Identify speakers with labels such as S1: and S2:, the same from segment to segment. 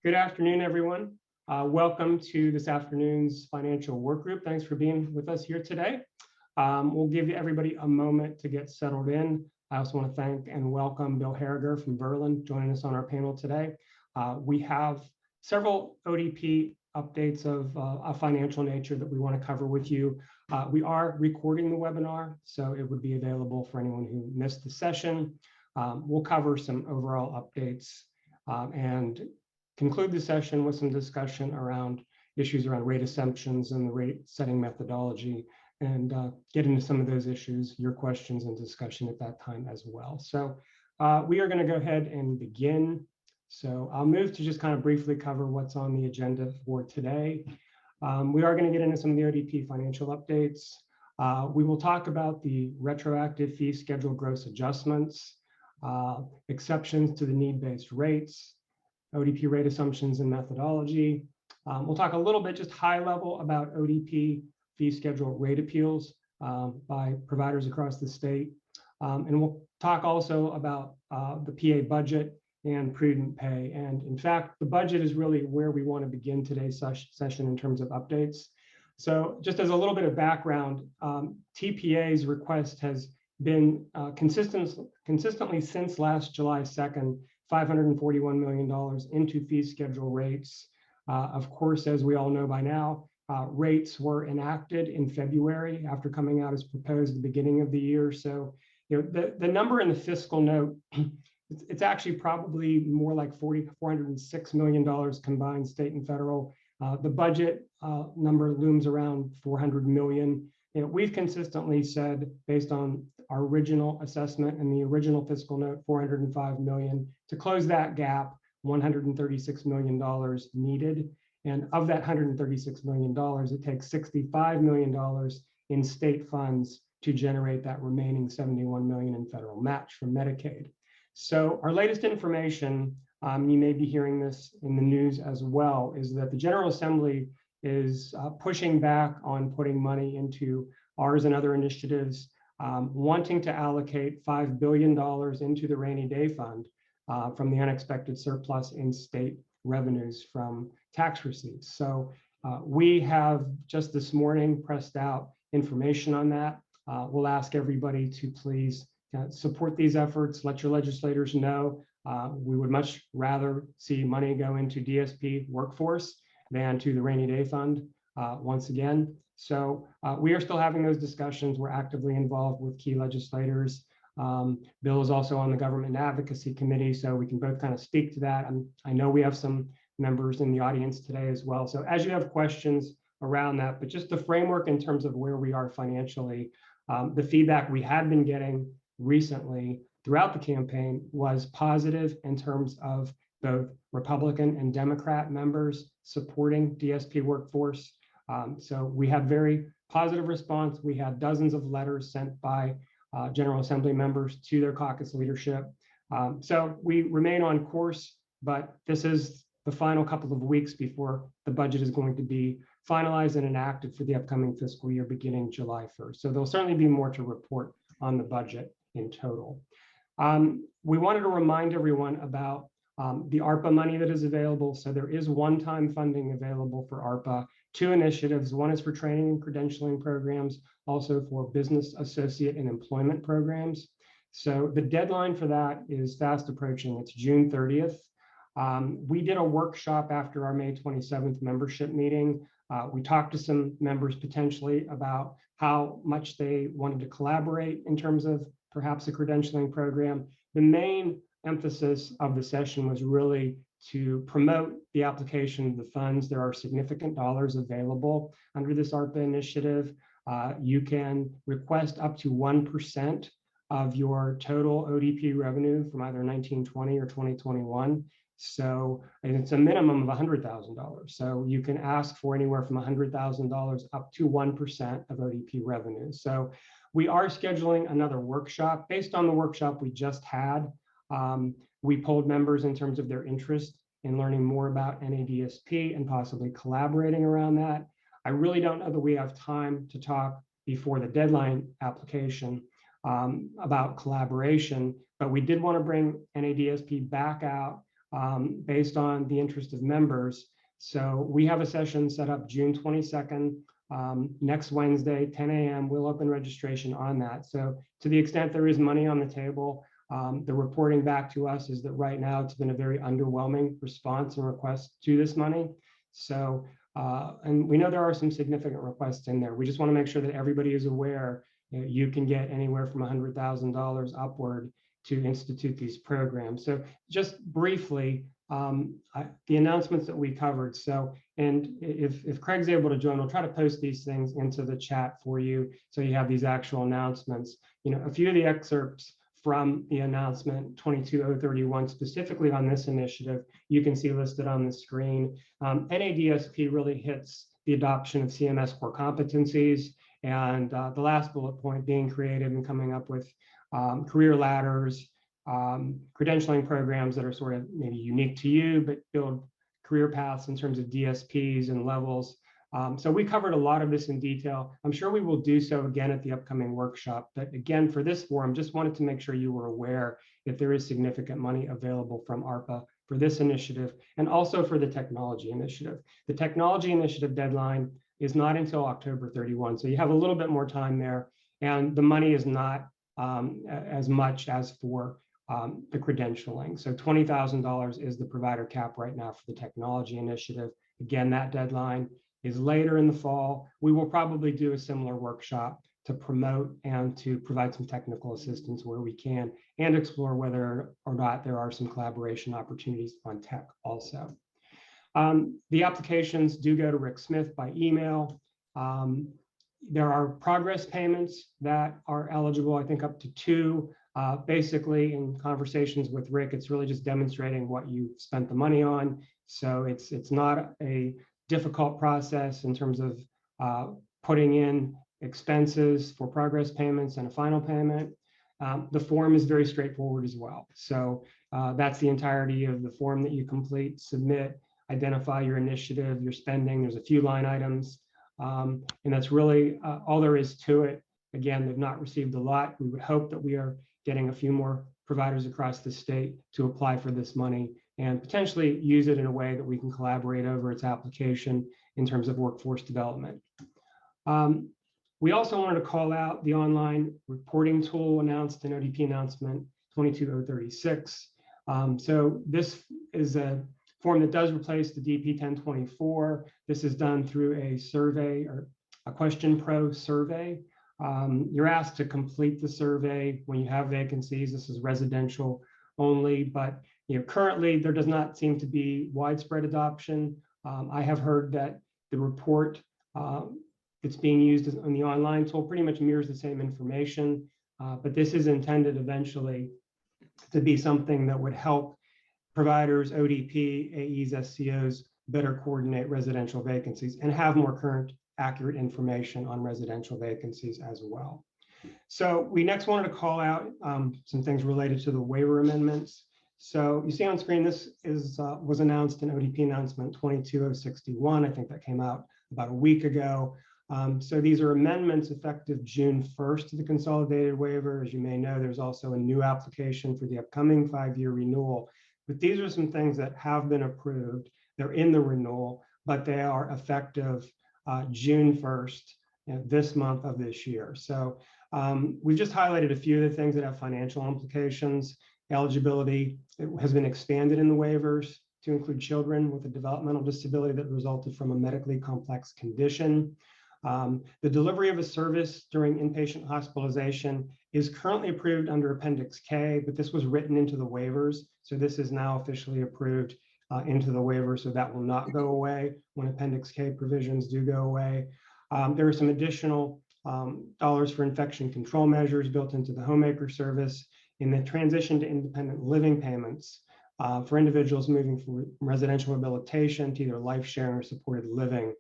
S1: Good afternoon, everyone. Welcome to this afternoon's financial work group. Thanks for being with us here today. We'll give everybody a moment to get settled in. I also want to thank and welcome Bill Harriger from Berlin joining us on our panel today. We have several ODP updates of a financial nature that we want to cover with you. We are recording the webinar, so it would be available for anyone who missed the session. We'll cover some overall updates and conclude the session with some discussion around issues around rate assumptions and the rate setting methodology, and get into some of those issues, your questions and discussion at that time as well. So we are going to go ahead and begin. So I'll move to just kind of briefly cover what's on the agenda for today. We are going to get into some of the ODP financial updates. We will talk about the retroactive fee schedule gross adjustments, exceptions to the need-based rates, ODP rate assumptions and methodology. We'll talk a little bit just high level about ODP fee schedule rate appeals by providers across the state. And we'll talk also about the PA budget and prudent pay. And in fact, the budget is really where we want to begin today's session in terms of updates. So just as a little bit of background, TPA's request has been consistently since last July 2nd, $541 million into fee schedule rates. Of course, as we all know by now, rates were enacted in February after coming out as proposed at the beginning of the year. So, the number in the fiscal note, it's actually probably more like $406 million combined state and federal. The budget number looms around $400 million. We've consistently said, based on our original assessment and the original fiscal note, $405 million. To close that gap, $136 million needed. And of that $136 million, it takes $65 million in state funds to generate that remaining $71 million in federal match from Medicaid. So our latest information, you may be hearing this in the news as well, is that the General Assembly is pushing back on putting money into ours and other initiatives, wanting to allocate $5 billion into the rainy day fund from the unexpected surplus in state revenues from tax receipts. So we have just this morning pressed out information on that. We'll ask everybody to please support these efforts, let your legislators know. We would much rather see money go into DSP workforce than to the rainy day fund once again. So we are still having those discussions. We're actively involved with key legislators. Bill is also on the Government Advocacy Committee, so we can both kind of speak to that. I know we have some members in the audience today as well. So as you have questions around that, but just the framework in terms of where we are financially, the feedback we had been getting recently throughout the campaign was positive in terms of both Republican and Democrat members supporting DSP workforce. So we had very positive response. We had dozens of letters sent by General Assembly members to their caucus leadership. So we remain on course, but this is the final couple of weeks before the budget is going to be finalized and enacted for the upcoming fiscal year beginning July 1st. So there'll certainly be more to report on the budget in total. We wanted to remind everyone about the ARPA money that is available. So there is one-time funding available for ARPA, two initiatives. One is for training and credentialing programs, also for business associate and employment programs. So the deadline for that is fast approaching. It's June 30th. We did a workshop after our May 27th membership meeting. We talked to some members potentially about how much they wanted to collaborate in terms of perhaps a credentialing program. The main emphasis of the session was really to promote the application of the funds. There are significant dollars available under this ARPA initiative. You can request up to 1% of your total ODP revenue from either 1920 or 2021. So it's a minimum of $100,000. So you can ask for anywhere from $100,000 up to 1% of ODP revenue. So we are scheduling another workshop. Based on the workshop we just had, we polled members in terms of their interest in learning more about NADSP and possibly collaborating around that. I really don't know that we have time to talk before the deadline application about collaboration, but we did want to bring NADSP back out based on the interest of members. So we have a session set up June 22nd, next Wednesday, 10 a.m. We'll open registration on that. So to the extent there is money on the table, the reporting back to us is that right now it's been a very underwhelming response and request to this money. So, and we know there are some significant requests in there. We just want to make sure that everybody is aware that you can get anywhere from $100,000 upward to institute these programs. So just briefly, the announcements that we covered. So, and if Craig's able to join, we'll try to post these things into the chat for you, so you have these actual announcements. You know, a few of the excerpts from the announcement 22031 specifically on this initiative, you can see listed on the screen. NADSP really hits the adoption of CMS core competencies, and the last bullet point, being creative and coming up with career ladders, credentialing programs that are sort of maybe unique to you, but build career paths in terms of DSPs and levels. So we covered a lot of this in detail. I'm sure we will do so again at the upcoming workshop. But again, for this forum, just wanted to make sure you were aware that there is significant money available from ARPA for this initiative and also for the technology initiative. The technology initiative deadline is not until October 31. So you have a little bit more time there. And the money is not as much as for the credentialing. So $20,000 is the provider cap right now for the technology initiative. Again, that deadline is later in the fall. We will probably do a similar workshop to promote and to provide some technical assistance where we can, and explore whether or not there are some collaboration opportunities on tech also. The applications do go to Rick Smith by email. There are progress payments that are eligible, I think up to 2. Basically, in conversations with Rick, it's really just demonstrating what you spent the money on. So it's not a difficult process in terms of putting in expenses for progress payments and a final payment. The form is very straightforward as well. So that's the entirety of the form that you complete, submit, identify your initiative, your spending. There's a few line items, and that's really all there is to it. Again, they've not received a lot. We would hope that we are getting a few more providers across the state to apply for this money and potentially use it in a way that we can collaborate over its application in terms of workforce development. We also wanted to call out the online reporting tool announced in ODP announcement 22036. So this is a form that does replace the DP 1024. This is done through a survey or a Question Pro survey. You're asked to complete the survey when you have vacancies. This is residential only, but currently there does not seem to be widespread adoption. I have heard that the report that's being used on the online tool pretty much mirrors the same information, but this is intended eventually to be something that would help providers, ODP, AEs, SCOs better coordinate residential vacancies and have more current, accurate information on residential vacancies as well. So we next wanted to call out some things related to the waiver amendments. So you see on screen, this was announced in ODP announcement 22061. I think that came out about a week ago. So these are amendments effective June 1st to the consolidated waiver. As you may know, there's also a new application for the upcoming 5-year renewal. But these are some things that have been approved. They're in the renewal, but they are effective June 1st, this month of this year. So we've just highlighted a few of the things that have financial implications. Eligibility has been expanded in the waivers to include children with a developmental disability that resulted from a medically complex condition. The delivery of a service during inpatient hospitalization is currently approved under Appendix K, but this was written into the waivers. So this is now officially approved into the waiver, so that will not go away when Appendix K provisions do go away. There are some additional dollars for infection control measures built into the homemaker service in the transition to independent living payments for individuals moving from residential rehabilitation to either life sharing or supported living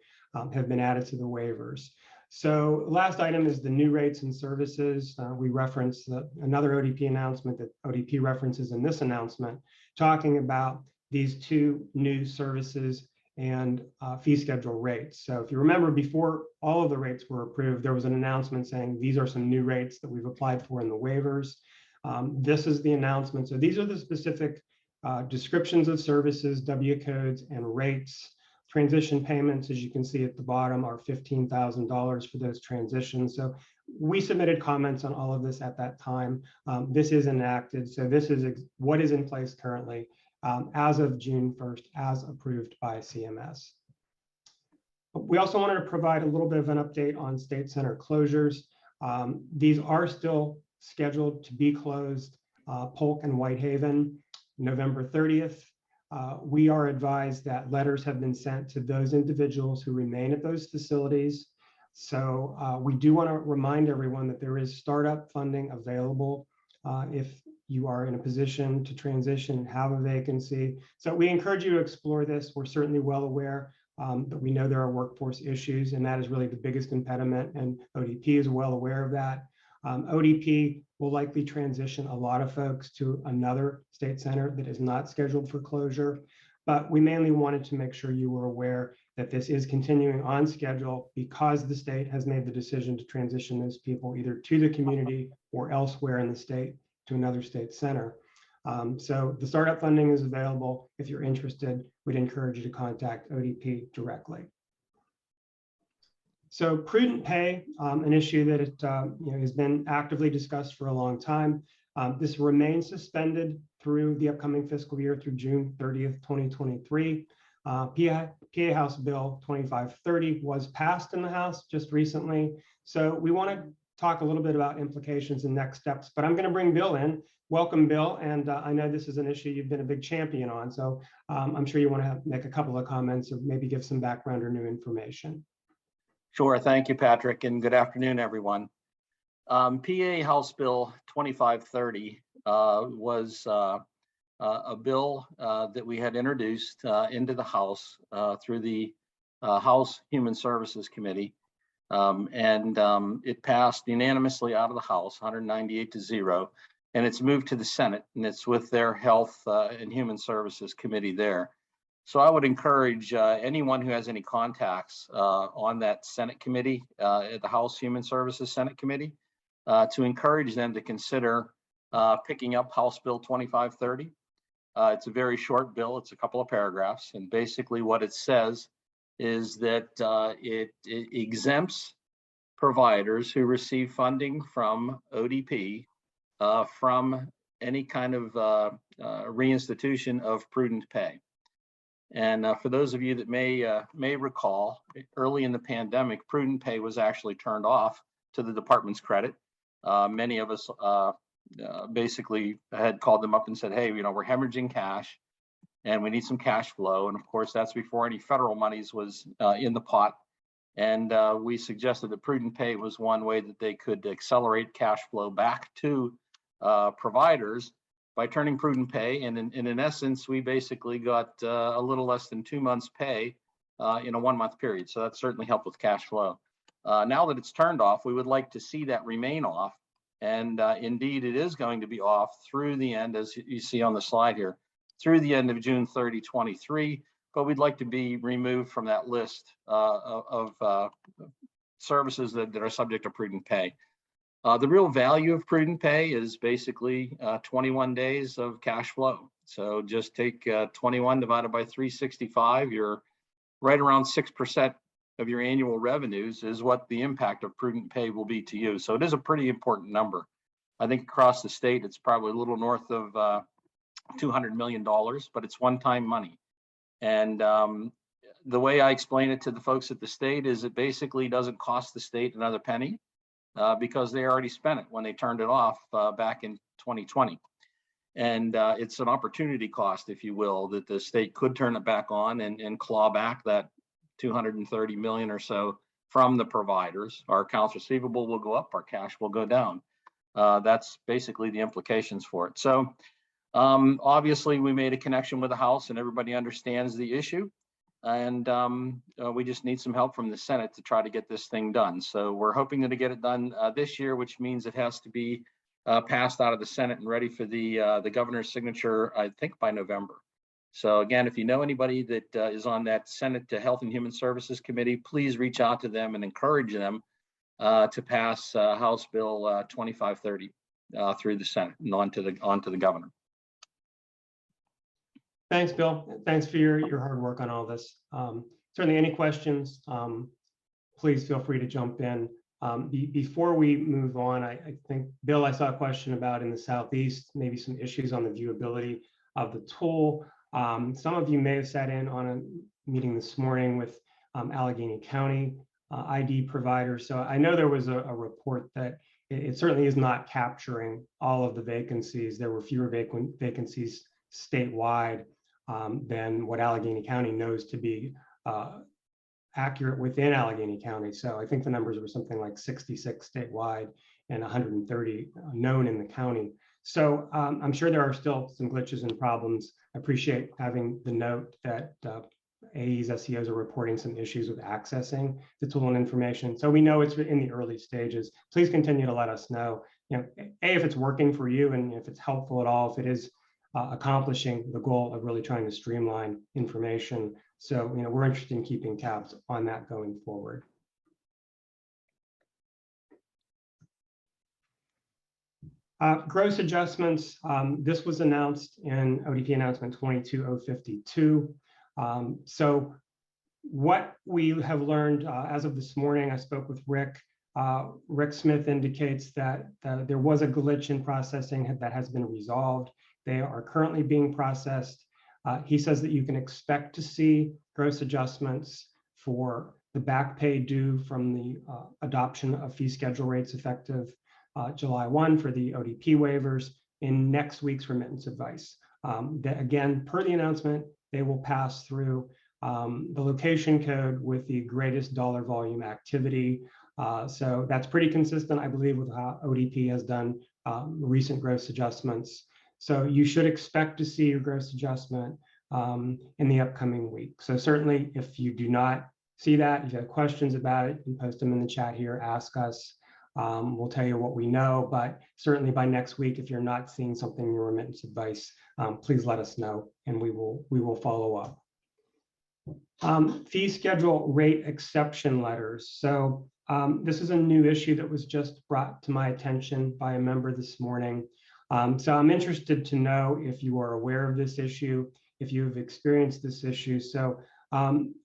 S1: have been added to the waivers. So last item is the new rates and services. We referenced another ODP announcement that ODP references in this announcement, talking about these 2 new services and fee schedule rates. So if you remember, before all of the rates were approved, there was an announcement saying these are some new rates that we've applied for in the waivers. This is the announcement. So these are the specific descriptions of services, W codes, and rates. Transition payments, as you can see at the bottom, are $15,000 for those transitions. So we submitted comments on all of this at that time. This is enacted, so this is what is in place currently as of June 1st, as approved by CMS. We also wanted to provide a little bit of an update on state center closures. These are still scheduled to be closed, Polk and Whitehaven, November 30th. We are advised that letters have been sent to those individuals who remain at those facilities. So we do want to remind everyone that there is startup funding available if you are in a position to transition and have a vacancy. So we encourage you to explore this. We're certainly well aware that we know there are workforce issues, and that is really the biggest impediment, and ODP is well aware of that. ODP will likely transition a lot of folks to another state center that is not scheduled for closure, but we mainly wanted to make sure you were aware that this is continuing on schedule because the state has made the decision to transition those people either to the community or elsewhere in the state to another state center. So the startup funding is available. If you're interested, we'd encourage you to contact ODP directly. So prudent pay, an issue that has been actively discussed for a long time. This remains suspended through the upcoming fiscal year through June 30th, 2023. PA House Bill 2530 was passed in the House just recently. So we want to talk a little bit about implications and next steps, but I'm going to bring Bill in. Welcome, Bill. And I know this is an issue you've been a big champion on. So I'm sure you want to make a couple of comments or maybe give some background or new information.
S2: Sure. Thank you, Patrick, and good afternoon, everyone. PA House Bill 2530 was a bill that we had introduced into the House through the House Human Services Committee, and it passed unanimously out of the House, 198 to 0, and it's moved to the Senate, and it's with their Health and Human Services Committee there. So I would encourage anyone who has any contacts on that Senate committee, at the House Human Services Senate Committee, to encourage them to consider picking up House Bill 2530. It's a very short bill. It's a couple of paragraphs. And basically what it says is that it exempts providers who receive funding from ODP from any kind of reinstitution of prudent pay. And for those of you that may recall, early in the pandemic, prudent pay was actually turned off to the department's credit. Many of us basically had called them up and said, hey, we're hemorrhaging cash and we need some cash flow. And of course, that's before any federal monies was in the pot. And we suggested that prudent pay was one way that they could accelerate cash flow back to providers by turning prudent pay. And in essence, we basically got a little less than 2 months pay in a 1 month period. So that certainly helped with cash flow. Now that it's turned off, we would like to see that remain off. And indeed, it is going to be off through the end, as you see on the slide here, through the end of June 30, 23. But we'd like to be removed from that list of services that are subject to prudent pay. The real value of prudent pay is basically 21 days of cash flow. So just take 21 divided by 365, you're right around 6% of your annual revenues is what the impact of prudent pay will be to you. So it is a pretty important number. I think across the state, it's probably a little north of $200 million, but it's one-time money. And the way I explain it to the folks at the state is it basically doesn't cost the state another penny because they already spent it when they turned it off back in 2020. And it's an opportunity cost, if you will, that the state could turn it back on and claw back that 230 million or so from the providers. Our accounts receivable will go up, our cash will go down. That's basically the implications for it. So obviously we made a connection with the House and everybody understands the issue. And we just need some help from the Senate to try to get this thing done. So we're hoping to get it done this year, which means it has to be passed out of the Senate and ready for the governor's signature, I think by November. So again, if you know anybody that is on that Senate Health and Human Services Committee, please reach out to them and encourage them to pass House Bill 2530 through the Senate and on to the governor.
S1: Thanks, Bill. Thanks for your hard work on all this. Certainly, any questions, please feel free to jump in. Before we move on, I think, Bill, I saw a question about in the Southeast, maybe some issues on the viewability of the tool. Some of you may have sat in on a meeting this morning with Allegheny County ID providers. So I know there was a report that it certainly is not capturing all of the vacancies. There were fewer vacancies statewide than what Allegheny County knows to be accurate within Allegheny County. So I think the numbers were something like 66 statewide and 130 known in the county. So I'm sure there are still some glitches and problems. I appreciate having the note that AEs, SEOs are reporting some issues with accessing the tool and information. So we know it's in the early stages. Please continue to let us know, if it's working for you and if it's helpful at all, if it is accomplishing the goal of really trying to streamline information. So, we're interested in keeping tabs on that going forward. Gross adjustments, this was announced in ODP announcement 22052. So what we have learned as of this morning, I spoke with Rick. Rick Smith indicates that there was a glitch in processing that has been resolved. They are currently being processed. He says that you can expect to see gross adjustments for the back pay due from the adoption of fee schedule rates effective July 1 for the ODP waivers in next week's remittance advice. Again, per the announcement, they will pass through the location code with the greatest dollar volume activity. So that's pretty consistent, I believe, with how ODP has done recent gross adjustments. So you should expect to see your gross adjustment in the upcoming week. So certainly, if you do not see that, if you have questions about it, you can post them in the chat here, ask us. We'll tell you what we know, but certainly by next week, if you're not seeing something in your remittance advice, please let us know and we will follow up. Fee schedule rate exception letters. So this is a new issue that was just brought to my attention by a member this morning. So I'm interested to know if you are aware of this issue, if you've experienced this issue. So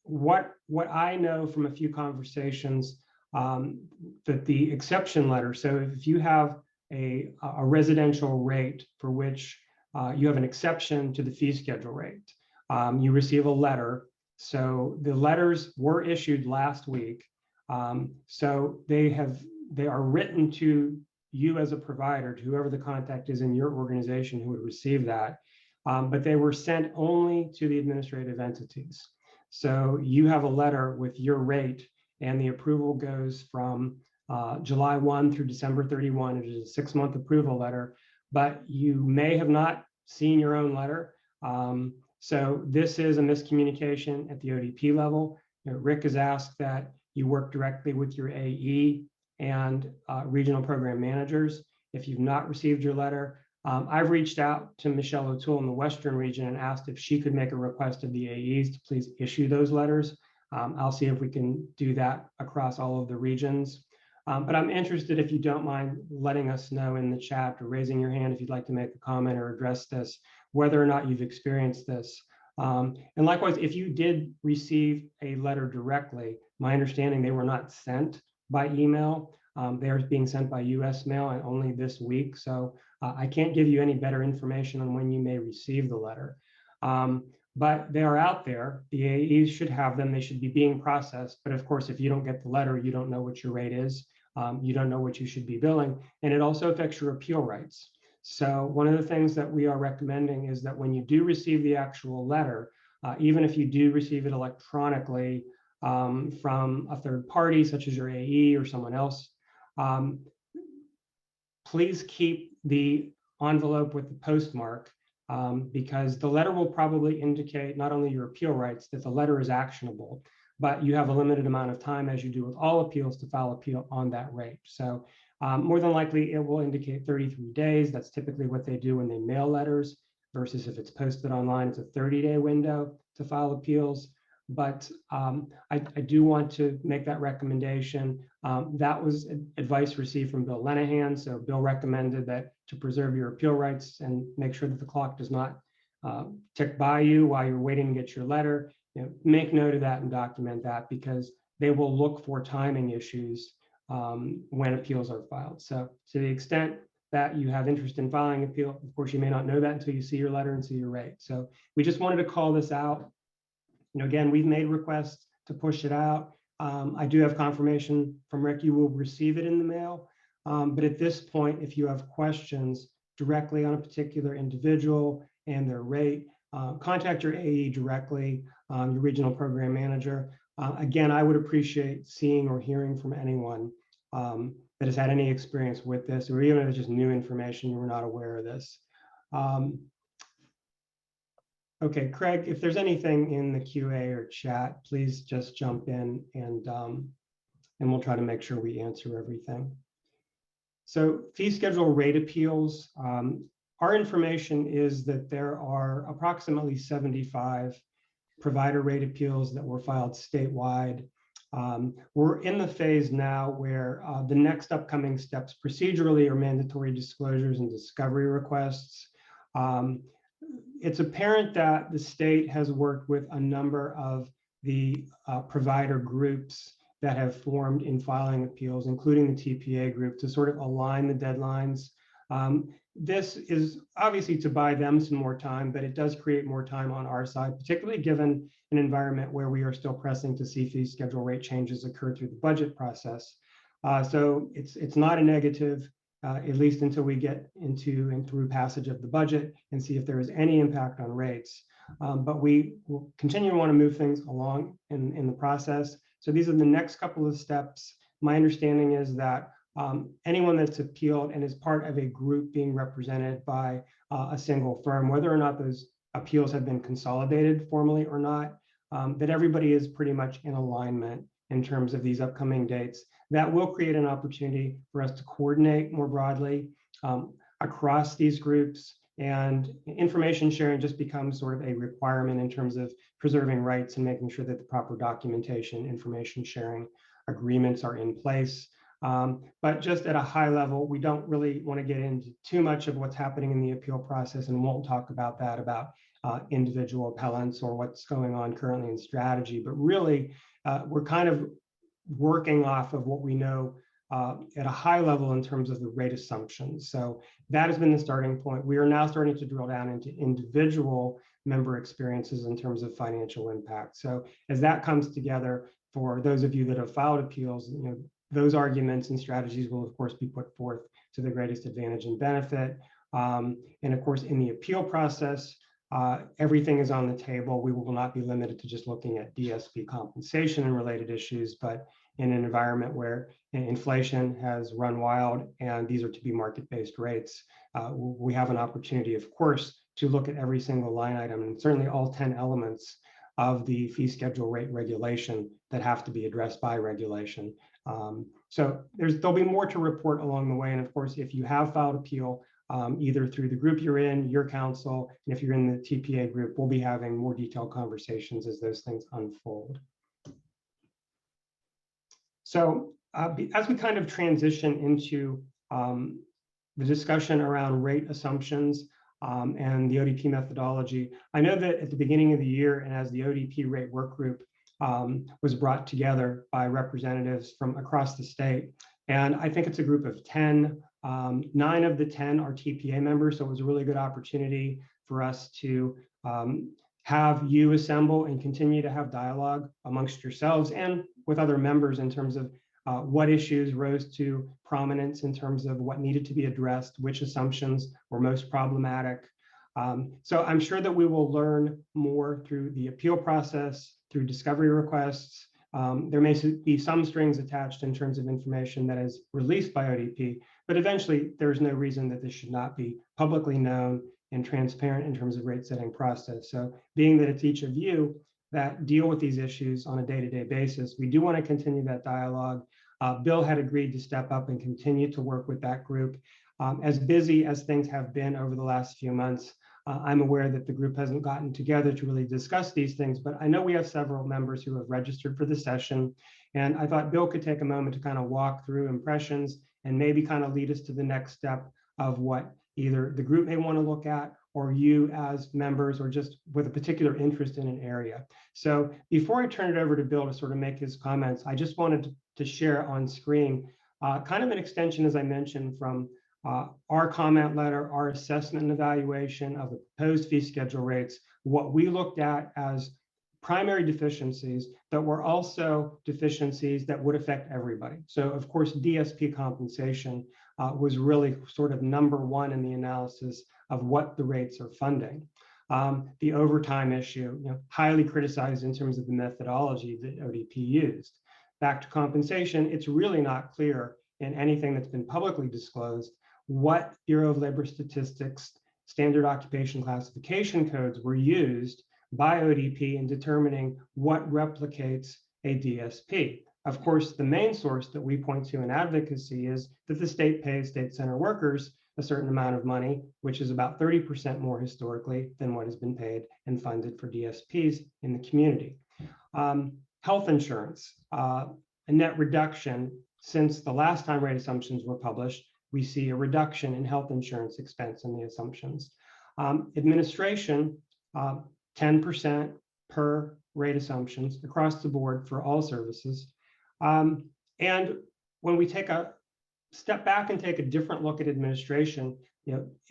S1: what I know from a few conversations, that the exception letter, so if you have a residential rate for which you have an exception to the fee schedule rate, you receive a letter. So the letters were issued last week. So they are written to you as a provider, to whoever the contact is in your organization who would receive that, but they were sent only to the administrative entities. So you have a letter with your rate and the approval goes from July 1 through December 31. It is a 6-month approval letter, but you may have not seen your own letter. So this is a miscommunication at the ODP level. Rick has asked that you work directly with your AE and regional program managers. If you've not received your letter, I've reached out to Michelle O'Toole in the Western region and asked if she could make a request of the AEs to please issue those letters. I'll see if we can do that across all of the regions. But I'm interested, if you don't mind letting us know in the chat or raising your hand if you'd like to make a comment or address this, whether or not you've experienced this. And likewise, if you did receive a letter directly, my understanding they were not sent by email. They are being sent by US mail and only this week. So I can't give you any better information on when you may receive the letter. But they are out there. The AEs should have them. They should be being processed. But of course, if you don't get the letter, you don't know what your rate is. You don't know what you should be billing. And it also affects your appeal rights. So one of the things that we are recommending is that when you do receive the actual letter, even if you do receive it electronically from a third party, such as your AE or someone else, please keep the envelope with the postmark because the letter will probably indicate not only your appeal rights, that the letter is actionable, but you have a limited amount of time, as you do with all appeals, to file appeal on that rate. So more than likely, it will indicate 33 days. That's typically what they do when they mail letters, versus if it's posted online, it's a 30-day window to file appeals. But I do want to make that recommendation. That was advice received from Bill Lenahan. So Bill recommended that to preserve your appeal rights and make sure that the clock does not tick by you while you're waiting to get your letter, make note of that and document that, because they will look for timing issues when appeals are filed. So to the extent that you have interest in filing an appeal, of course, you may not know that until you see your letter and see your rate. So we just wanted to call this out. Again, we've made requests to push it out. I do have confirmation from Rick, you will receive it in the mail. But at this point, if you have questions directly on a particular individual and their rate, contact your AE directly, your regional program manager. Again, I would appreciate seeing or hearing from anyone that has had any experience with this, or even if it's just new information, you were not aware of this. Okay, Craig, if there's anything in the QA or chat, please just jump in and we'll try to make sure we answer everything. So fee schedule rate appeals, our information is that there are approximately 75 provider rate appeals that were filed statewide. We're in the phase now where the next upcoming steps procedurally are mandatory disclosures and discovery requests. It's apparent that the state has worked with a number of the provider groups that have formed in filing appeals, including the TPA group, to sort of align the deadlines. This is obviously to buy them some more time, but it does create more time on our side, particularly given an environment where we are still pressing to see fee schedule rate changes occur through the budget process. So it's not a negative, at least until we get into and through passage of the budget and see if there is any impact on rates. But we will continue to want to move things along in the process. So these are the next couple of steps. My understanding is that anyone that's appealed and is part of a group being represented by a single firm, whether or not those appeals have been consolidated formally or not, that everybody is pretty much in alignment in terms of these upcoming dates. That will create an opportunity for us to coordinate more broadly across these groups, and information sharing just becomes sort of a requirement in terms of preserving rights and making sure that the proper documentation, information sharing agreements are in place. But just at a high level, we don't really want to get into too much of what's happening in the appeal process, and won't talk about that, about individual appellants or what's going on currently in strategy. But really, we're kind of working off of what we know at a high level in terms of the rate assumptions. So that has been the starting point. We are now starting to drill down into individual member experiences in terms of financial impact. So as that comes together, for those of you that have filed appeals, those arguments and strategies will of course be put forth to the greatest advantage and benefit. And of course, in the appeal process, everything is on the table. We will not be limited to just looking at DSP compensation and related issues, but in an environment where inflation has run wild and these are to be market-based rates, we have an opportunity, of course, to look at every single line item, and certainly all 10 elements of the fee schedule rate regulation that have to be addressed by regulation. So there'll be more to report along the way. And of course, if you have filed appeal, either through the group you're in, your counsel, and if you're in the TPA group, we'll be having more detailed conversations as those things unfold. So as we kind of transition into the discussion around rate assumptions and the ODP methodology, I know that at the beginning of the year, and as the ODP rate work group was brought together by representatives from across the state, and I think it's a group of 10. 9 of the 10 are TPA members, so it was a really good opportunity for us to have you assemble and continue to have dialogue amongst yourselves and with other members in terms of what issues rose to prominence in terms of what needed to be addressed, which assumptions were most problematic. So I'm sure that we will learn more through the appeal process, through discovery requests. There may be some strings attached in terms of information that is released by ODP, but eventually there's no reason that this should not be publicly known and transparent in terms of rate setting process. So being that it's each of you that deal with these issues on a day-to-day basis, we do want to continue that dialogue. Bill had agreed to step up and continue to work with that group. As busy as things have been over the last few months, I'm aware that the group hasn't gotten together to really discuss these things, but I know we have several members who have registered for the session. And I thought Bill could take a moment to kind of walk through impressions and maybe kind of lead us to the next step of what either the group may want to look at, or you as members, or just with a particular interest in an area. So before I turn it over to Bill to sort of make his comments, I just wanted to share on screen kind of an extension, as I mentioned, from our comment letter, our assessment and evaluation of the proposed fee schedule rates, what we looked at as primary deficiencies that were also deficiencies that would affect everybody. So of course, DSP compensation was really sort of number one in the analysis of what the rates are funding. The overtime issue, highly criticized in terms of the methodology that ODP used. Back to compensation, it's really not clear in anything that's been publicly disclosed what Bureau of Labor Statistics standard occupation classification codes were used by ODP in determining what replicates a DSP. Of course, the main source that we point to in advocacy is that the state pays state center workers a certain amount of money, which is about 30% more historically than what has been paid and funded for DSPs in the community. Health insurance, a net reduction since the last time rate assumptions were published. We see a reduction in health insurance expense in the assumptions. Administration, 10% per rate assumptions across the board for all services. And when we take a step back and take a different look at administration,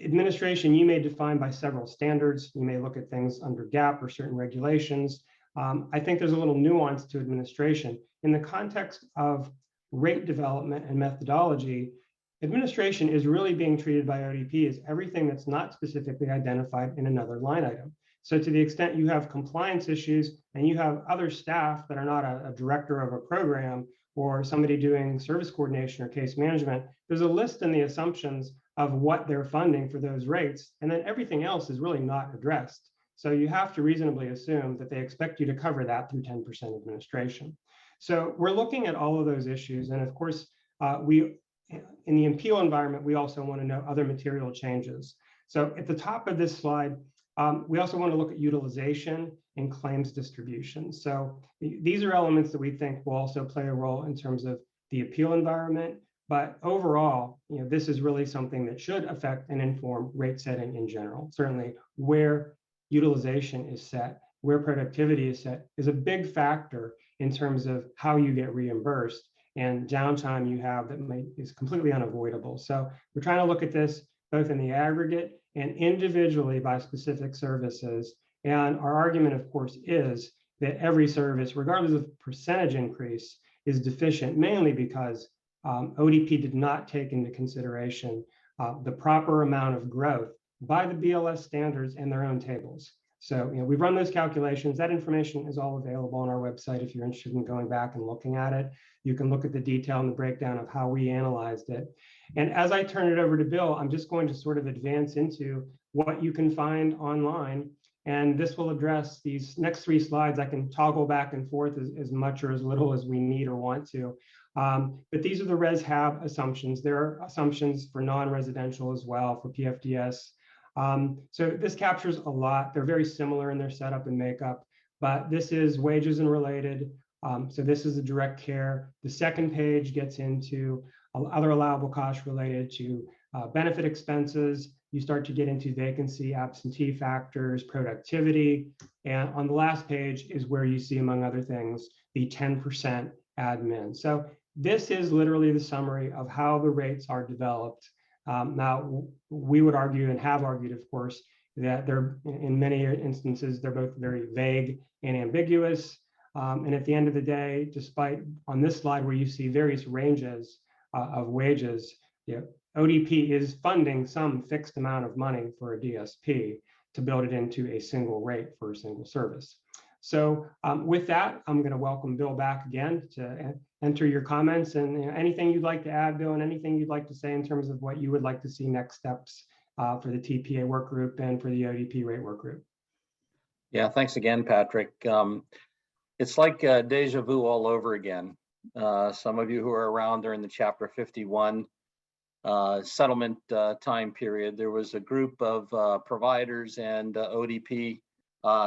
S1: administration you may define by several standards. You may look at things under GAAP or certain regulations. I think there's a little nuance to administration. In the context of rate development and methodology, administration is really being treated by ODP as everything that's not specifically identified in another line item. So to the extent you have compliance issues and you have other staff that are not a director of a program or somebody doing service coordination or case management, there's a list in the assumptions of what they're funding for those rates, and then everything else is really not addressed. So you have to reasonably assume that they expect you to cover that through 10% administration. So we're looking at all of those issues, and of course, in the appeal environment, we also want to know other material changes. So at the top of this slide, we also want to look at utilization and claims distribution. So these are elements that we think will also play a role in terms of the appeal environment. But overall, this is really something that should affect and inform rate setting in general. Certainly where utilization is set, where productivity is set, is a big factor in terms of how you get reimbursed and downtime you have that is completely unavoidable. So we're trying to look at this both in the aggregate and individually by specific services. And our argument, of course, is that every service, regardless of percentage increase, is deficient, mainly because ODP did not take into consideration the proper amount of growth by the BLS standards and their own tables. So we've run those calculations. That information is all available on our website if you're interested in going back and looking at it. You can look at the detail and the breakdown of how we analyzed it. And as I turn it over to Bill, I'm just going to sort of advance into what you can find online. And this will address these next 3 slides. I can toggle back and forth as much or as little as we need or want to. But these are the res-hab assumptions. There are assumptions for non-residential as well for PFDS. So this captures a lot. They're very similar in their setup and makeup, but this is wages and related. So this is a direct care. The second page gets into other allowable costs related to benefit expenses. You start to get into vacancy, absentee factors, productivity. And on the last page is where you see, among other things, the 10% admin. So this is literally the summary of how the rates are developed. Now, we would argue and have argued, of course, that they're in many instances, they're both very vague and ambiguous. And at the end of the day, despite on this slide where you see various ranges of wages, ODP is funding some fixed amount of money for a DSP to build it into a single rate for a single service. So with that, I'm going to welcome Bill back again to enter your comments and anything you'd like to add, Bill, and anything you'd like to say in terms of what you would like to see next steps for the TPA work group and for the ODP rate work group.
S2: Yeah, thanks again, Patrick. It's like deja vu all over again. Some of you who are around during the Chapter 51 settlement time period, there was a group of providers and ODP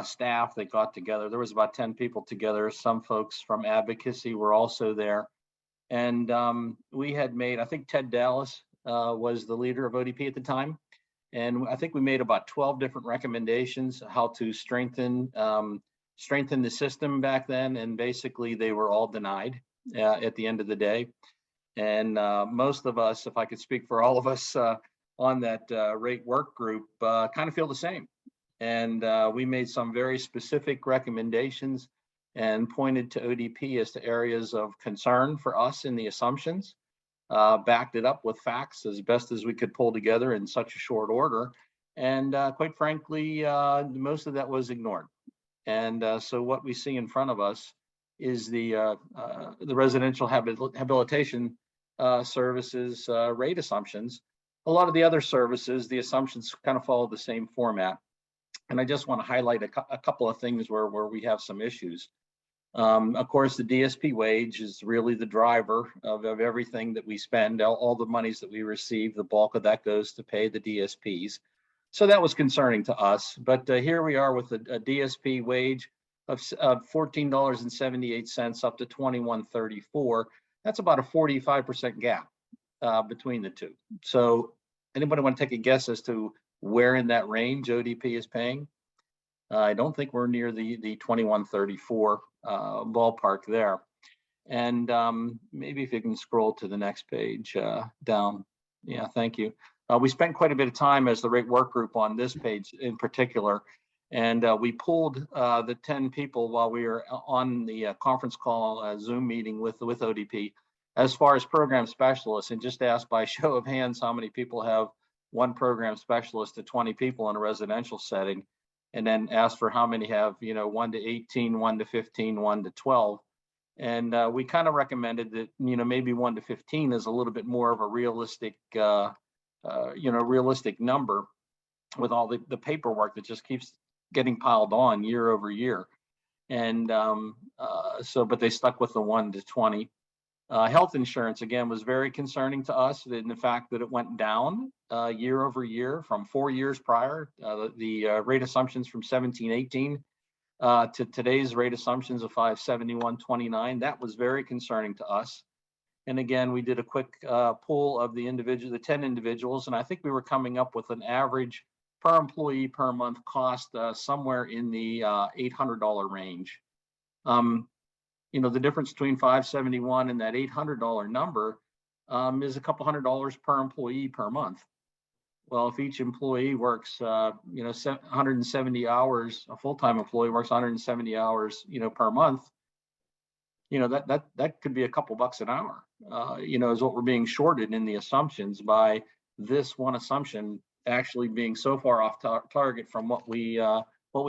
S2: staff that got together. There was about 10 people together. Some folks from advocacy were also there. And we had made, I think Ted Dallas was the leader of ODP at the time. And I think we made about 12 different recommendations how to strengthen the system back then. And basically they were all denied at the end of the day. And most of us, if I could speak for all of us on that rate work group, kind of feel the same. And we made some very specific recommendations and pointed to ODP as to areas of concern for us in the assumptions, backed it up with facts as best as we could pull together in such a short order. And quite frankly, most of that was ignored. And so what we see in front of us is the residential habilitation services rate assumptions. A lot of the other services, the assumptions kind of follow the same format. And I just want to highlight a couple of things where we have some issues. Of course, the DSP wage is really the driver of everything that we spend. All the monies that we receive, the bulk of that goes to pay the DSPs. So that was concerning to us. But here we are with a DSP wage of $14.78 up to $21.34. That's about a 45% gap between the two. So anybody want to take a guess as to where in that range ODP is paying? I don't think we're near the 21.34 ballpark there. And maybe if you can scroll to the next page down. Yeah, thank you. We spent quite a bit of time as the rate work group on this page in particular. And we pulled the 10 people while we were on the conference call Zoom meeting with ODP as far as program specialists, and just asked by show of hands how many people have one program specialist to 20 people in a residential setting, and then asked for how many have 1 to 18, 1 to 15, 1 to 12. And we kind of recommended that maybe 1 to 15 is a little bit more of a realistic realistic number with all the paperwork that just keeps getting piled on year over year. And but they stuck with the 1 to 20. Health insurance, again, was very concerning to us in the fact that it went down year over year from 4 years prior. The rate assumptions from 17-18 to today's rate assumptions of 571.29, that was very concerning to us. And again, we did a quick poll of the 10 individuals, and I think we were coming up with an average per employee per month cost somewhere in the $800 range. The difference between 571 and that $800 number is a couple $100 per employee per month. Well, if each employee works, 170 hours, a full-time employee works 170 hours, per month, that could be a couple bucks an hour, is what we're being shorted in the assumptions by this one assumption actually being so far off target from what we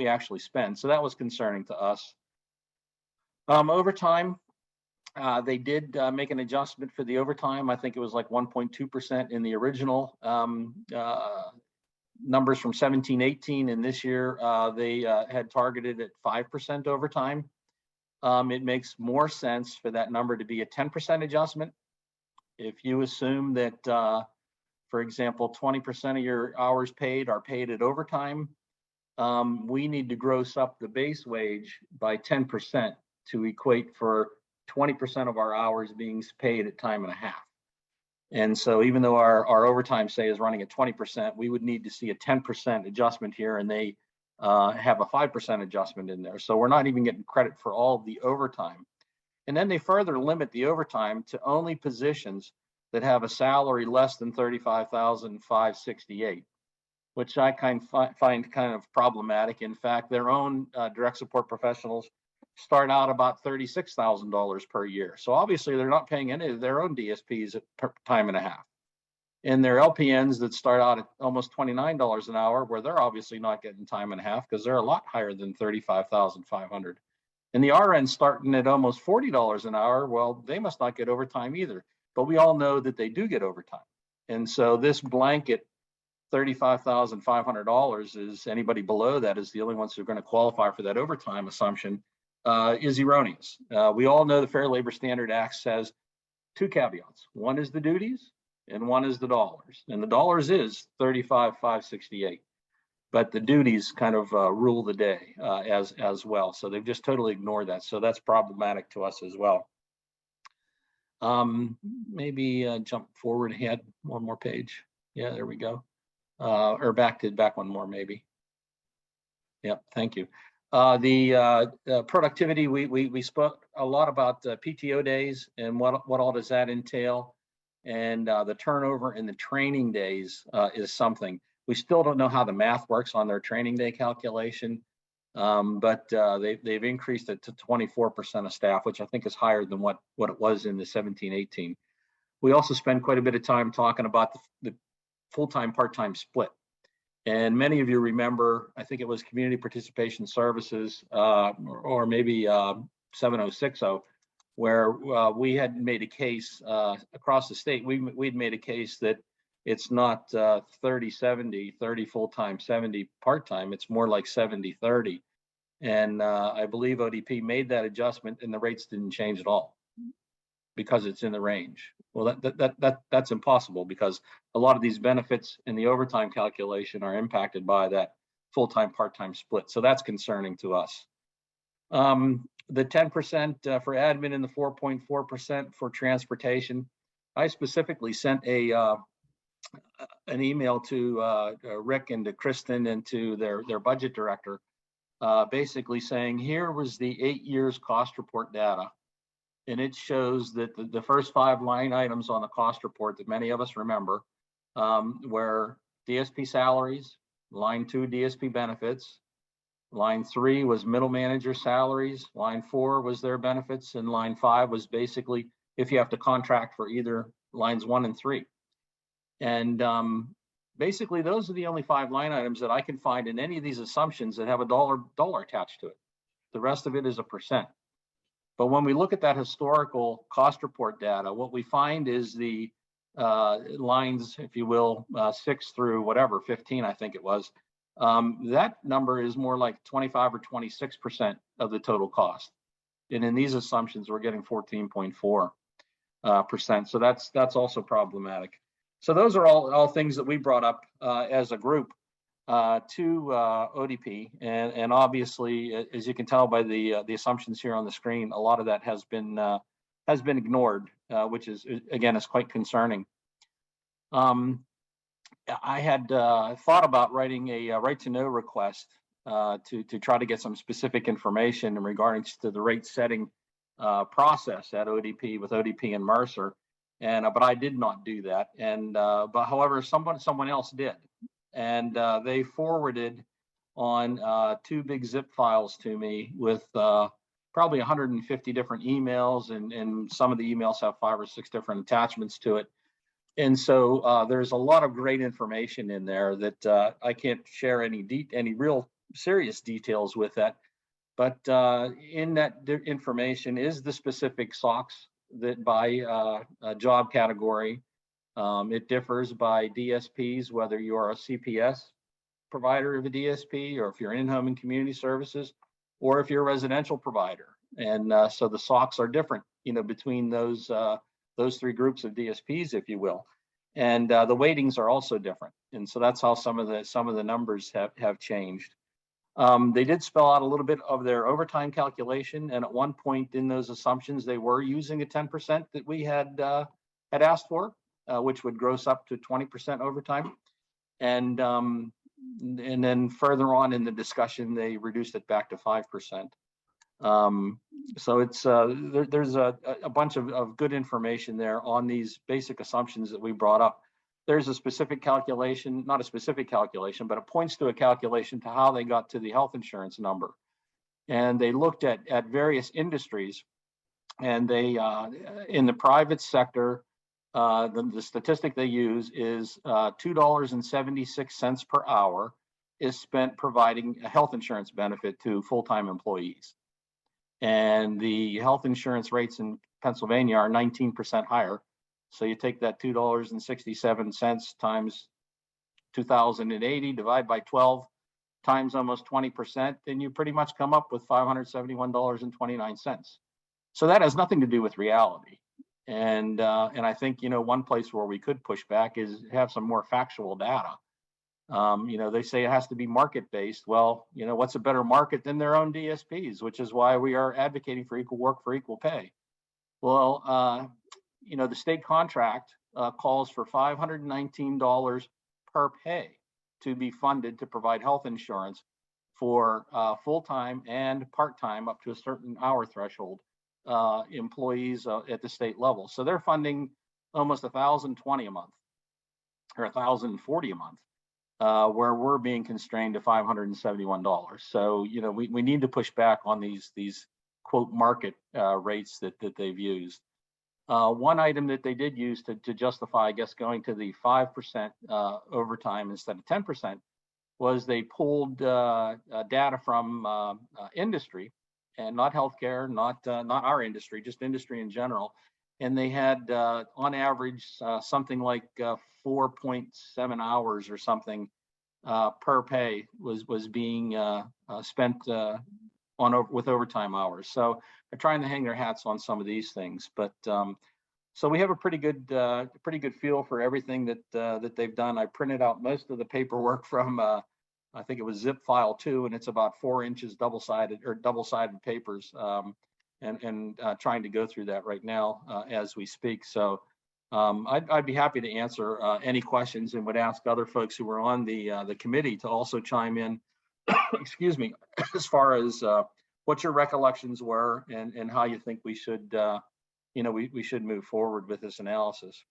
S2: actually spend. So that was concerning to us. Overtime, they did make an adjustment for the overtime. I think it was like 1.2% in the original numbers from 17-18, and this year they had targeted at 5% overtime. It makes more sense for that number to be a 10% adjustment. If you assume that, for example, 20% of your hours paid are paid at overtime, we need to gross up the base wage by 10% to equate for 20% of our hours being paid at time and a half. And so even though our overtime, say, is running at 20%, we would need to see a 10% adjustment here, and they have a 5% adjustment in there. So we're not even getting credit for all of the overtime. And then they further limit the overtime to only positions that have a salary less than $35,568, which I find kind of problematic. In fact, their own direct support professionals start out about $36,000 per year. So obviously they're not paying any of their own DSPs at time and a half. And their LPNs that start out at almost $29 an hour, where they're obviously not getting time and a half because they're a lot higher than $35,500. And the RNs starting at almost $40 an hour, well, they must not get overtime either. But we all know that they do get overtime. And so this blanket $35,500 is anybody below that is the only ones who are going to qualify for that overtime assumption is erroneous. We all know the Fair Labor Standard Act says two caveats. One is the duties and one is the dollars. And the dollars is $35,568. But the duties kind of rule the day as well. So they've just totally ignored that. So that's problematic to us as well. Maybe jump forward ahead one more page. Yeah, there we go. or back one more maybe. Yep, thank you. The productivity, we spoke a lot about PTO days and what all does that entail, and the turnover in the training days is something. We still don't know how the math works on their training day calculation, but they've increased it to 24% of staff, which I think is higher than what it was in the 17-18. We also spend quite a bit of time talking about the full-time, part-time split. And many of you remember, I think it was Community Participation Services, or maybe 7060, where we had made a case across the state. We'd made a case that it's not 30-70, 30 full-time, 70 part-time. It's more like 70-30. And I believe ODP made that adjustment and the rates didn't change at all because it's in the range. Well, that's impossible because a lot of these benefits in the overtime calculation are impacted by that full-time, part-time split. So that's concerning to us. The 10% for admin and the 4.4% for transportation. I specifically sent an email to Rick and to Kristen and to their budget director, basically saying here was the 8 years cost report data. And it shows that the first 5 line items on the cost report that many of us remember were DSP salaries, line 2 DSP benefits, line 3 was middle manager salaries, line 4 was their benefits, and line 5 was basically if you have to contract for either lines 1 and 3. And basically those are the only 5 line items that I can find in any of these assumptions that have a dollar attached to it. The rest of it is a percent. But when we look at that historical cost report data, what we find is the lines, if you will, 6 through whatever, 15, I think it was, that number is more like 25 or 26% of the total cost. And in these assumptions, we're getting 14.4%. So that's also problematic. So those are all things that we brought up as a group to ODP, and obviously, as you can tell by the assumptions here on the screen, a lot of that has been ignored, which is again is quite concerning. I had thought about writing a right to know request to try to get some specific information in regards to the rate setting process at ODP with ODP and Mercer, and but I did not do that. And but however, someone else did. And they forwarded on 2 big zip files to me with probably 150 different emails, and some of the emails have 5 or 6 different attachments to it. And so there's a lot of great information in there that I can't share any real serious details with that. But in that information is the specific SOX that by job category. It differs by DSPs, whether you're a CPS provider of a DSP, or if you're in-home and community services, or if you're a residential provider. And so the SOX are different, between those 3 groups of DSPs, if you will. And the weightings are also different. And so that's how some of the numbers have changed. They did spell out a little bit of their overtime calculation, and at one point in those assumptions, they were using a 10% that we had asked for. Which would gross up to 20% overtime. And then further on in the discussion, they reduced it back to 5%. So it's there's a bunch of good information there on these basic assumptions that we brought up. There's a specific calculation, not a specific calculation, but it points to a calculation to how they got to the health insurance number. And they looked at various industries, and they in the private sector, the statistic they use is $2.76 per hour is spent providing a health insurance benefit to full-time employees. And the health insurance rates in Pennsylvania are 19% higher. So you take that $2.67 times 2,080, divide by 12, times almost 20%, then you pretty much come up with $571.29. So that has nothing to do with reality. And I think, one place where we could push back is have some more factual data. They say it has to be market-based. Well, what's a better market than their own DSPs, which is why we are advocating for equal work for equal pay. Well, the state contract calls for $519 per pay. to be funded to provide health insurance for full-time and part-time up to a certain hour threshold employees at the state level. So they're funding almost $1,020 a month or $1,040 a month, where we're being constrained to $571. So, you know, we need to push back on these quote market rates that they've used. One item that they did use to justify, I guess, going to the 5% overtime instead of 10% was they pulled data from industry, and not healthcare, not our industry, just industry in general. And they had on average something like 4.7 hours or something per pay was being spent with overtime hours. So they're trying to hang their hats on some of these things, but so we have a pretty good feel for everything that they've done. I printed out most of the paperwork from I think it was zip file 2, and it's about 4 inches double-sided papers, and trying to go through that right now as we speak. So I'd be happy to answer any questions, and would ask other folks who are on the committee to also chime in. Excuse me, as far as what your recollections were and how you think we should, we should move forward with this analysis.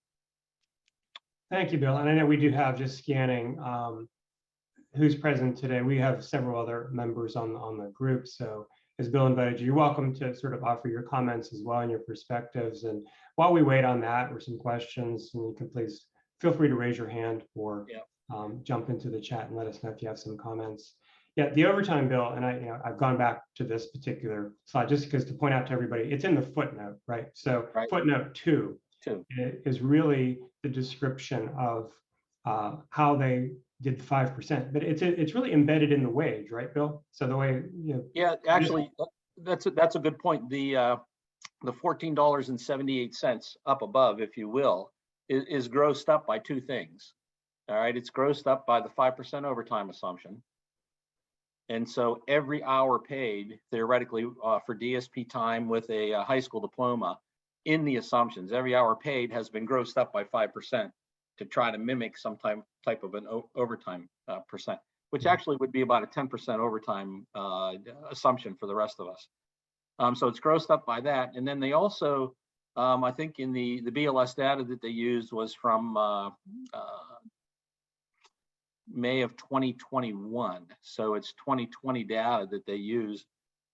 S1: Thank you, Bill. And I know we do have, just scanning who's present today, we have several other members on the group. So as Bill invited you, you're welcome to sort of offer your comments as well and your perspectives. And while we wait on that, or some questions, and you can please feel free to raise your hand or jump into the chat and let us know if you have some comments. Yeah, the overtime bill, and I've gone back to this particular slide just because to point out to everybody, it's in the footnote, right? So footnote 2 is really the description of how they did the 5%, but it's really embedded in the wage, right, Bill? So the way
S2: yeah, actually, that's a good point. The $14.78 up above, if you will, is grossed up by 2 things. All right, it's grossed up by the 5% overtime assumption. And so every hour paid, theoretically, for DSP time with a high school diploma, in the assumptions, every hour paid has been grossed up by 5% to try to mimic some type of an overtime percent, which actually would be about a 10% overtime assumption for the rest of us. So it's grossed up by that. And then they also, I think in the BLS data that they used was from May of 2021. So it's 2020 data that they use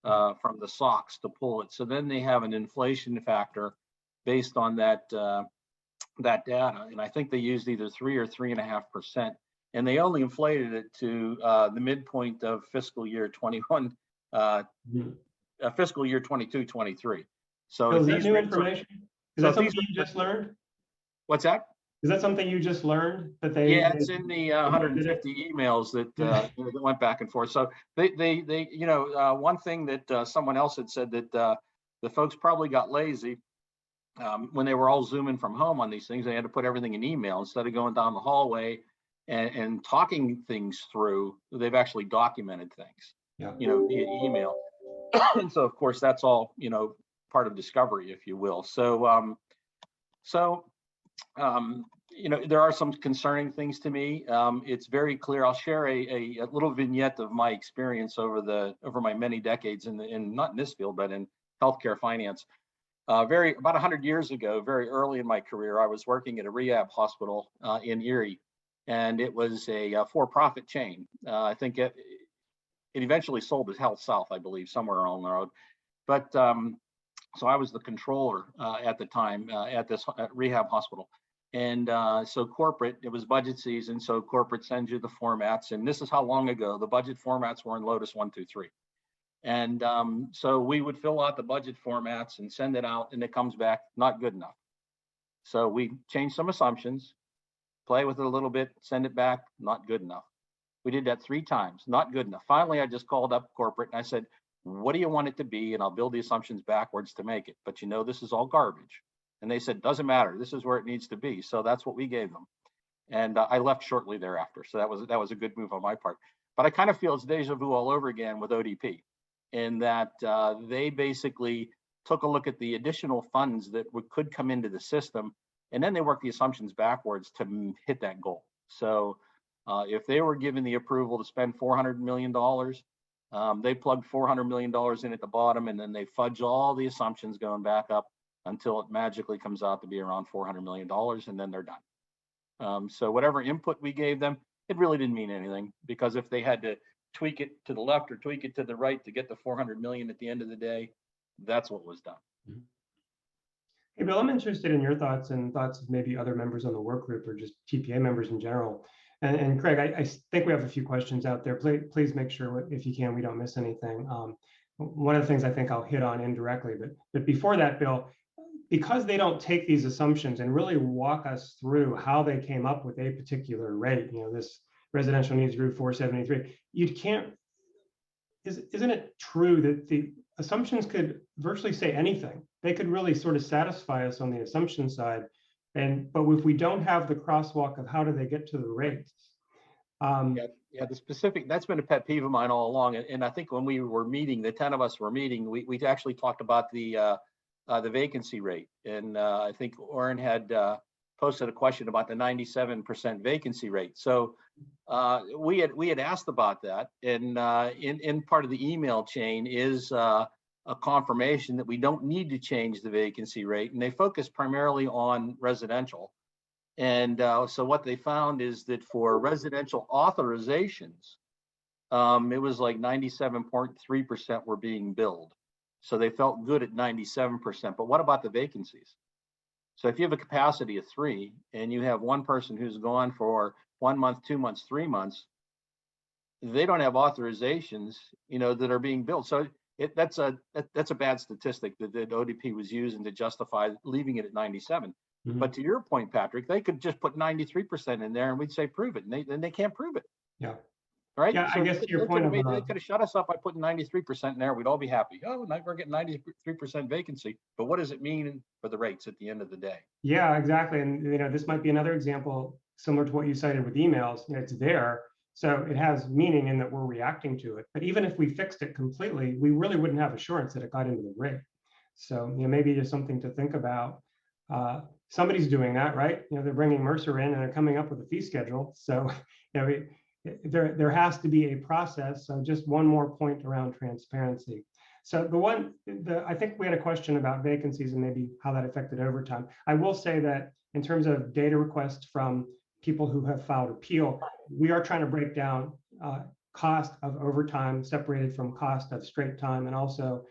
S2: from the SOX to pull it. So then they have an inflation factor based on that data. And I think they used either 3 or 3.5%. And they only inflated it to the midpoint of fiscal year 21, fiscal year 22-23. So
S1: is that new information? Is that something you just learned?
S2: What's that?
S1: Is that something you just learned that they?
S2: Yeah, it's in the 150 emails that went back and forth. So they one thing that someone else had said that the folks probably got lazy when they were all zooming from home on these things. They had to put everything in email instead of going down the hallway and talking things through. They've actually documented things, via email. And so of course that's all part of discovery, if you will. So there are some concerning things to me. It's very clear. I'll share a little vignette of my experience over my many decades in not in this field, but in healthcare finance. About 100 years ago, very early in my career, I was working at a rehab hospital in Erie, and it was a for-profit chain. I think it eventually sold to Health South, I believe, somewhere along the road. But so I was the controller at the time at this rehab hospital. And so corporate, it was budget season, so corporate sends you the formats. And this is how long ago the budget formats were in Lotus 1, 2, 3. And so we would fill out the budget formats and send it out, and it comes back not good enough. So we change some assumptions, play with it a little bit, send it back, not good enough. We did that 3 times, not good enough. Finally, I just called up corporate and I said, what do you want it to be? And I'll build the assumptions backwards to make it. But this is all garbage. And they said, doesn't matter. This is where it needs to be. So that's what we gave them. And I left shortly thereafter. So that was a good move on my part. But I kind of feel it's deja vu all over again with ODP, in that they basically took a look at the additional funds that could come into the system, and then they worked the assumptions backwards to hit that goal. So If they were given the approval to spend $400 million, they plugged $400 million in at the bottom, and then they fudge all the assumptions going back up until it magically comes out to be around $400 million, and then they're done. So whatever input we gave them, it really didn't mean anything, because if they had to tweak it to the left or tweak it to the right to get the 400 million at the end of the day, that's what was done.
S1: Hey, Bill, I'm interested in your thoughts and thoughts of maybe other members on the work group or just TPA members in general. And Craig, I think we have a few questions out there. Please make sure, if you can, we don't miss anything. One of the things I think I'll hit on indirectly, but before that, Bill, because they don't take these assumptions and really walk us through how they came up with a particular rate, this residential needs group 473, you can't, isn't it true that the assumptions could virtually say anything? They could really sort of satisfy us on the assumption side. But if we don't have the crosswalk of how do they get to the rates?
S2: Yeah, the specific, that's been a pet peeve of mine all along. And I think when we were meeting, the 10 of us were meeting, we actually talked about the vacancy rate. And I think Oren had posted a question about the 97% vacancy rate. So we had asked about that. And in part of the email chain is a confirmation that we don't need to change the vacancy rate. And they focus primarily on residential. And so what they found is that for residential authorizations, it was like 97.3% were being billed. So they felt good at 97%. But what about the vacancies? So if you have a capacity of 3 and you have one person who's gone for 1 month, 2 months, 3 months, they don't have authorizations, that are being billed. So that's a bad statistic that ODP was using to justify leaving it at 97. Mm-hmm. But to your point, Patrick, they could just put 93% in there and we'd say prove it, and they can't prove it.
S1: Yeah.
S2: Right.
S1: Yeah, so I guess to your point,
S2: they could have shut us up by putting 93% in there. We'd all be happy. Oh, now we're getting 93% vacancy. But what does it mean for the rates at the end of the day?
S1: Yeah, exactly. And this might be another example similar to what you cited with emails. It's there, so it has meaning in that we're reacting to it. But even if we fixed it completely, we really wouldn't have assurance that it got into the rate. So maybe just something to think about. Somebody's doing that, right? They're bringing Mercer in and they're coming up with a fee schedule. So there has to be a process. So just one more point around transparency. So I think we had a question about vacancies and maybe how that affected overtime. I will say that in terms of data requests from people who have filed appeal, we are trying to break down cost of overtime separated from cost of straight time and also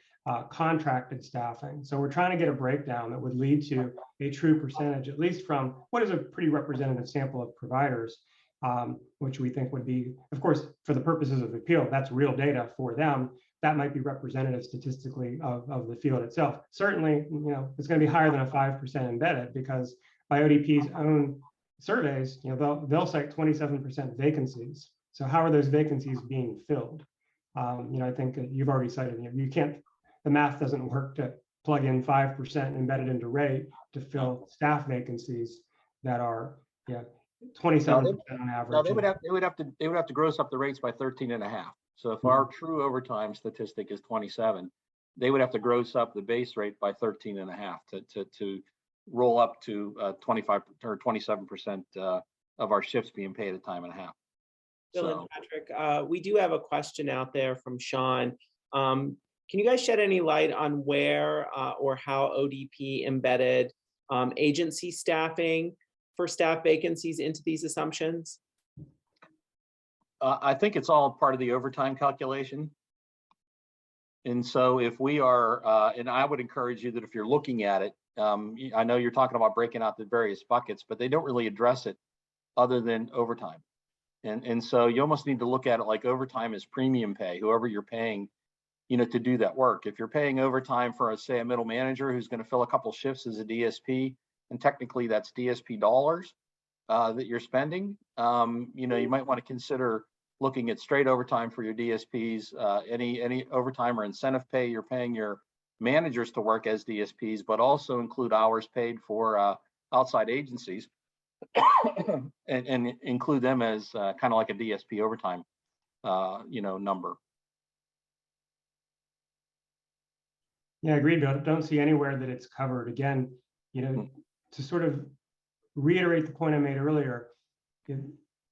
S1: contracted staffing. So we're trying to get a breakdown that would lead to a true percentage, at least from what is a pretty representative sample of providers, which we think would be, of course, for the purposes of the appeal, that's real data for them. That might be representative statistically of the field itself. Certainly, it's going to be higher than a 5% embedded, because by ODP's own surveys, they'll cite 27% vacancies. So how are those vacancies being filled? I think you've already cited, you can't, the math doesn't work to plug in 5% embedded into rate to fill staff vacancies that are 27% on average.
S2: No, they would have to gross up the rates by 13.5. So if our true overtime statistic is 27, they would have to gross up the base rate by 13.5 to roll up to 25 or 27% of our shifts being paid at time and a half.
S3: Bill and Patrick, we do have a question out there from Sean. Can you guys shed any light on where or how ODP embedded agency staffing for staff vacancies into these assumptions?
S2: I think it's all part of the overtime calculation. And so if we are, and I would encourage you that if you're looking at it, I know you're talking about breaking out the various buckets, but they don't really address it other than overtime. And so you almost need to look at it like overtime is premium pay, whoever you're paying, to do that work. If you're paying overtime for, say, a middle manager who's going to fill a couple shifts as a DSP, and technically that's DSP dollars that you're spending, you might want to consider looking at straight overtime for your DSPs, any overtime or incentive pay you're paying your managers to work as DSPs, but also include hours paid for outside agencies and include them as kind of like a DSP overtime, number.
S1: Yeah, agreed. Don't see anywhere that it's covered. Again, to sort of reiterate the point I made earlier,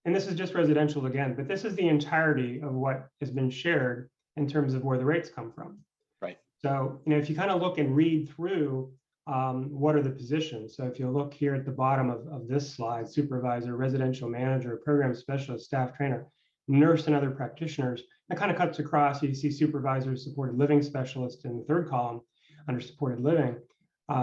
S1: and this is just residential again, but this is the entirety of what has been shared in terms of where the rates come from.
S2: Right.
S1: So, if you kind of look and read through what are the positions. So if you look here at the bottom of this slide, supervisor, residential manager, program specialist, staff trainer, nurse, and other practitioners, that kind of cuts across. You see supervisors, supported living specialist in the third column under supported living,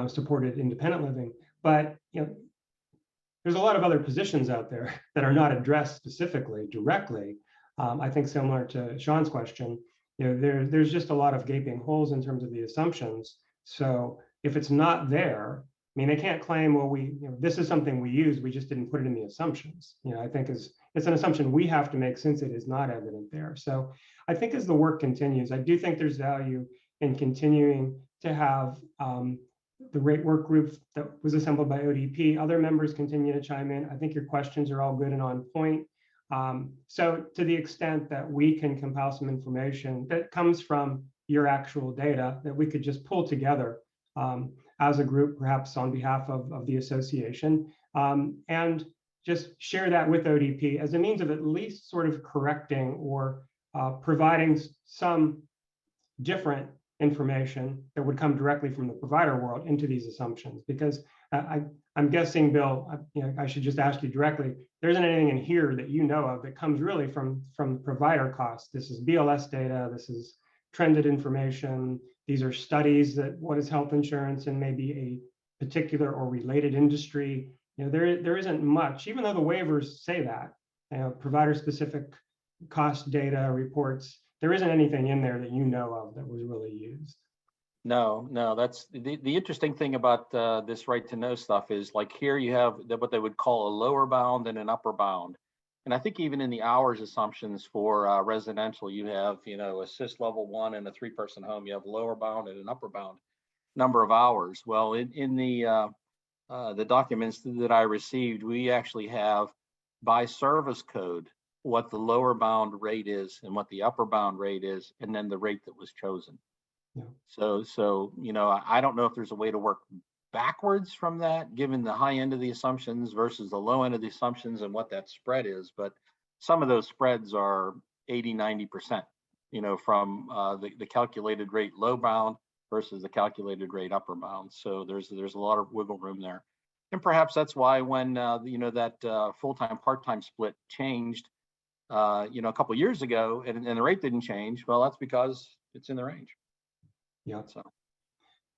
S1: supported independent living. But there's a lot of other positions out there that are not addressed specifically, directly. I think similar to Sean's question, there's just a lot of gaping holes in terms of the assumptions. So if it's not there, I mean, they can't claim, well, this is something we use, we just didn't put it in the assumptions. I think it's an assumption we have to make since it is not evident there. So I think as the work continues, I do think there's value in continuing to have the rate work group that was assembled by ODP. Other members continue to chime in. I think your questions are all good and on point. So to the extent that we can compile some information that comes from your actual data that we could just pull together as a group, perhaps on behalf of the association, and just share that with ODP as a means of at least sort of correcting or providing some different information that would come directly from the provider world into these assumptions. Because I'm guessing, Bill, I should just ask you directly, there isn't anything in here that you know of that comes really from provider costs. This is BLS data, this is trended information. These are studies that what is health insurance and maybe a particular or related industry. There isn't much, even though the waivers say that, provider specific cost data reports, there isn't anything in there that you know of that was really used.
S2: No, that's the interesting thing about this right to know stuff is like here you have what they would call a lower bound and an upper bound. And I think even in the hours assumptions for residential, you have, assist level 1 in a 3-person home, you have lower bound and an upper bound number of hours. Well, in the documents that I received, we actually have by service code what the lower bound rate is and what the upper bound rate is, and then the rate that was chosen.
S1: Yeah.
S2: So I don't know if there's a way to work backwards from that, given the high end of the assumptions versus the low end of the assumptions and what that spread is. But some of those spreads are 80-90%, from the calculated rate low bound versus the calculated rate upper bound. So there's a lot of wiggle room there. And perhaps that's why when that full-time part-time split changed a couple of years ago and the rate didn't change, well, that's because it's in the range.
S1: Yeah.
S2: So.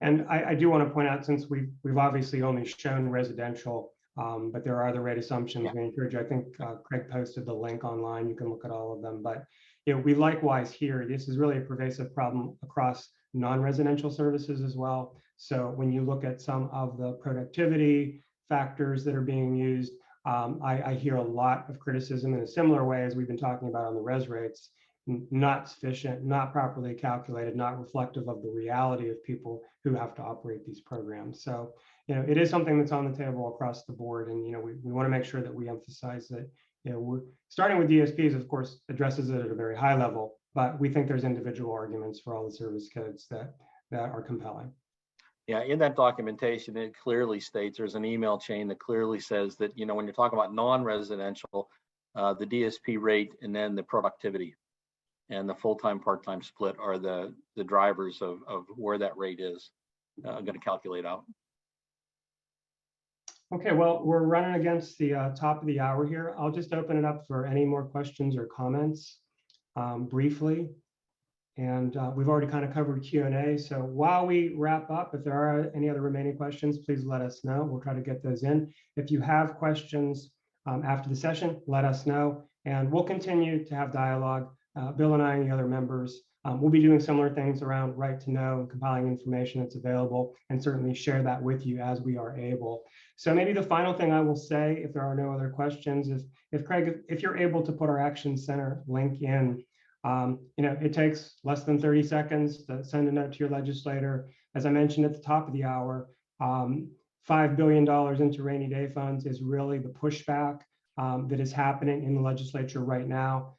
S1: And I do want to point out, since we've obviously only shown residential, but there are other rate assumptions.
S2: Yeah.
S1: We encourage you. I think Craig posted the link online. You can look at all of them. But we likewise here, this is really a pervasive problem across non-residential services as well. So when you look at some of the productivity factors that are being used, I hear a lot of criticism in a similar way as we've been talking about on the res rates. Not sufficient, not properly calculated, not reflective of the reality of people who have to operate these programs. So, it is something that's on the table across the board. And, we want to make sure that we emphasize that, we're starting with DSPs, of course, addresses it at a very high level, but we think there's individual arguments for all the service codes that are compelling.
S2: Yeah, in that documentation, it clearly states there's an email chain that clearly says that, when you're talking about non-residential, the DSP rate and then the productivity and the full-time, part-time split are the drivers of where that rate is going to calculate out.
S1: Okay, well, we're running against the top of the hour here. I'll just open it up for any more questions or comments briefly. And we've already kind of covered Q&A. So while we wrap up, if there are any other remaining questions, please let us know. We'll try to get those in. If you have questions after the session, let us know. And we'll continue to have dialogue. Bill and I and the other members, we'll be doing similar things around right to know, compiling information that's available, and certainly share that with you as we are able. So maybe the final thing I will say, if there are no other questions, is if Craig, if you're able to put our Action Center link in, it takes less than 30 seconds to send a note to your legislator. As I mentioned at the top of the hour, $5 billion into rainy day funds is really the pushback that is happening in the legislature right now.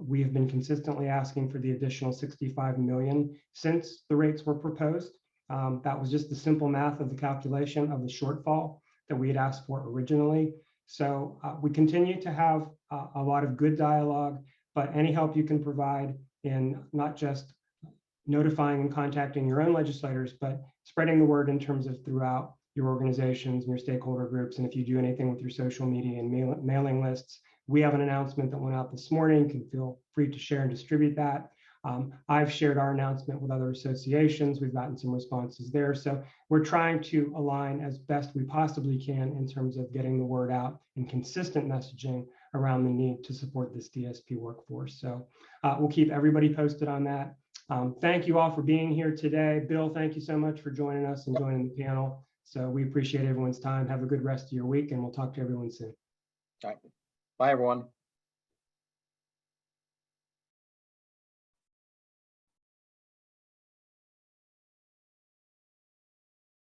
S1: We have been consistently asking for the additional $65 million since the rates were proposed. That was just the simple math of the calculation of the shortfall that we had asked for originally. So we continue to have a lot of good dialogue, but any help you can provide in not just notifying and contacting your own legislators, but spreading the word in terms of throughout your organizations and your stakeholder groups. And if you do anything with your social media and mailing lists, we have an announcement that went out this morning. You can feel free to share and distribute that. I've shared our announcement with other associations. We've gotten some responses there. So we're trying to align as best we possibly can in terms of getting the word out and consistent messaging around the need to support this DSP workforce. So we'll keep everybody posted on that. Thank you all for being here today. Bill, thank you so much for joining us and joining the panel. So we appreciate everyone's time. Have a good rest of your week, and we'll talk to everyone soon.
S2: All right. Bye, everyone.